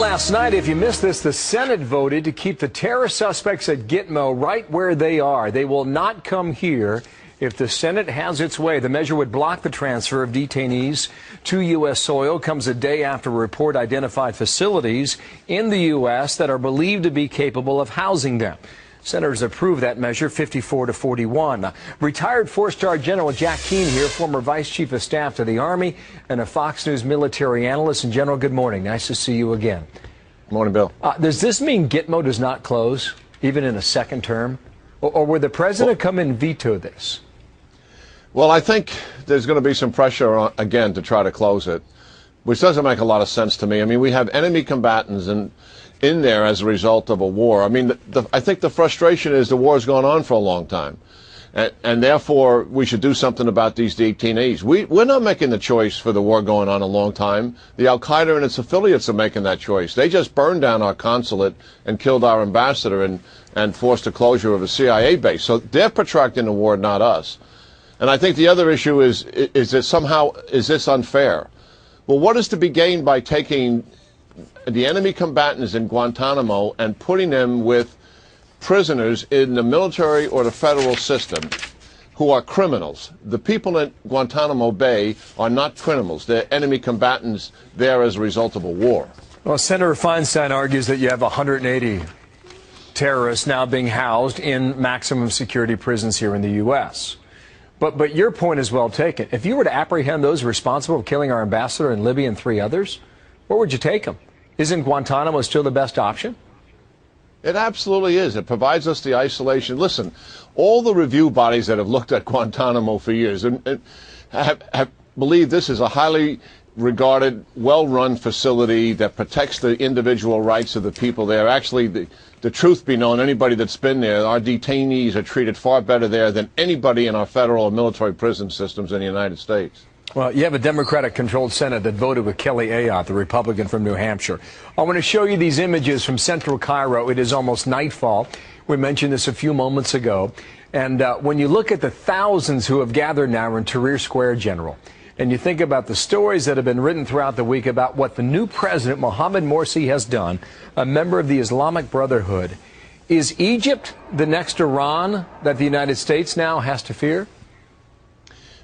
Last night, if you missed this, the Senate voted to keep the terror suspects at Gitmo right where they are. They will not come here if the Senate has its way. The measure would block the transfer of detainees to U.S. soil. Comes a day after a report identified facilities in the U.S. that are believed to be capable of housing them. Senators approved that measure 54-41. Retired four-star General Jack Keane here, former Vice Chief of Staff to the Army and a Fox News military analyst. And General, good morning. Nice to see you again. Good morning, Bill. Does this mean Gitmo does not close, even in a second term? Or would the president come and veto this? Well, I think there's going to be some pressure, again, to try to close it, which doesn't make a lot of sense to me. I mean, we have enemy combatants in there as a result of a war. I mean, I think the frustration is the war has gone on for a long time, and therefore we should do something about these detainees. We're not making the choice for the war going on a long time. The Al-Qaeda and its affiliates are making that choice. They just burned down our consulate and killed our ambassador and forced the closure of a CIA base. So they're protracting the war, not us. And I think the other issue is this unfair? Well, what is to be gained by taking the enemy combatants in Guantanamo and putting them with prisoners in the military or the federal system who are criminals? The people in Guantanamo Bay are not criminals. They're enemy combatants there as a result of a war. Well, Senator Feinstein argues that you have 180 terrorists now being housed in maximum security prisons here in the U.S. But your point is well taken. If you were to apprehend those responsible for killing our ambassador in Libya and 3 others, where would you take them? Isn't Guantanamo still the best option? It absolutely is. It provides us the isolation. Listen, all the review bodies that have looked at Guantanamo for years have believed this is a highly regarded, well-run facility that protects the individual rights of the people there. Actually, the truth be known, anybody that's been there, our detainees are treated far better there than anybody in our federal or military prison systems in the United States. Well, you have a Democratic-controlled Senate that voted with Kelly Ayotte, the Republican from New Hampshire. I want to show you these images from central Cairo. It is almost nightfall. We mentioned this a few moments ago. And when you look at the thousands who have gathered now in Tahrir Square, General, and you think about the stories that have been written throughout the week about what the new president, Mohammed Morsi, has done, a member of the Islamic Brotherhood, is Egypt the next Iran that the United States now has to fear?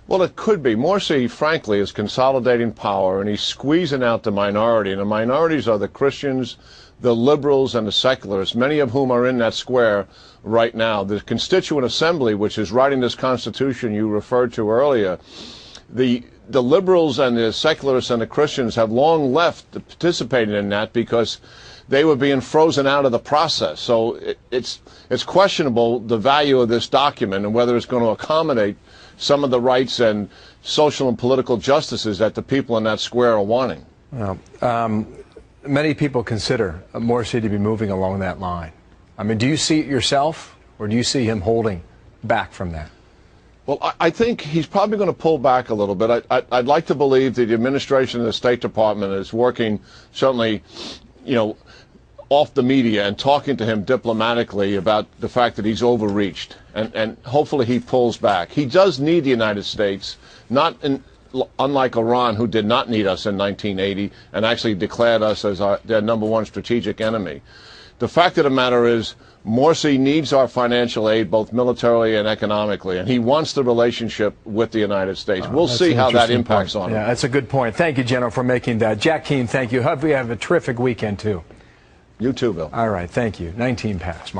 Well, it could be. Morsi, frankly, is consolidating power, and he's squeezing out the minority. And the minorities are the Christians, the liberals, and the secularists, many of whom are in that square right now. The Constituent Assembly, which is writing this Constitution you referred to earlier, the liberals and the secularists and the Christians have long left participating in that because they were being frozen out of the process. So it's questionable the value of this document and whether it's going to accommodate some of the rights and social and political justices that the people in that square are wanting. Well, many people consider Morsi to be moving along that line. I mean, do you see it yourself, or do you see him holding back from that? Well, I think he's probably going to pull back a little bit. I'd like to believe that the administration and the State Department is working, certainly, off the media and talking to him diplomatically about the fact that he's overreached, and hopefully he pulls back. He does need the United States, unlike Iran, who did not need us in 1980 and actually declared us as their #1 strategic enemy. The fact of the matter is, Morsi needs our financial aid, both militarily and economically, and he wants the relationship with the United States. We'll see how that impacts on him. Yeah, that's a good point. Thank you, General, for making that. Jack Keane, thank you. Hope you have a terrific weekend, too. You too, Bill. All right, thank you. 19 past.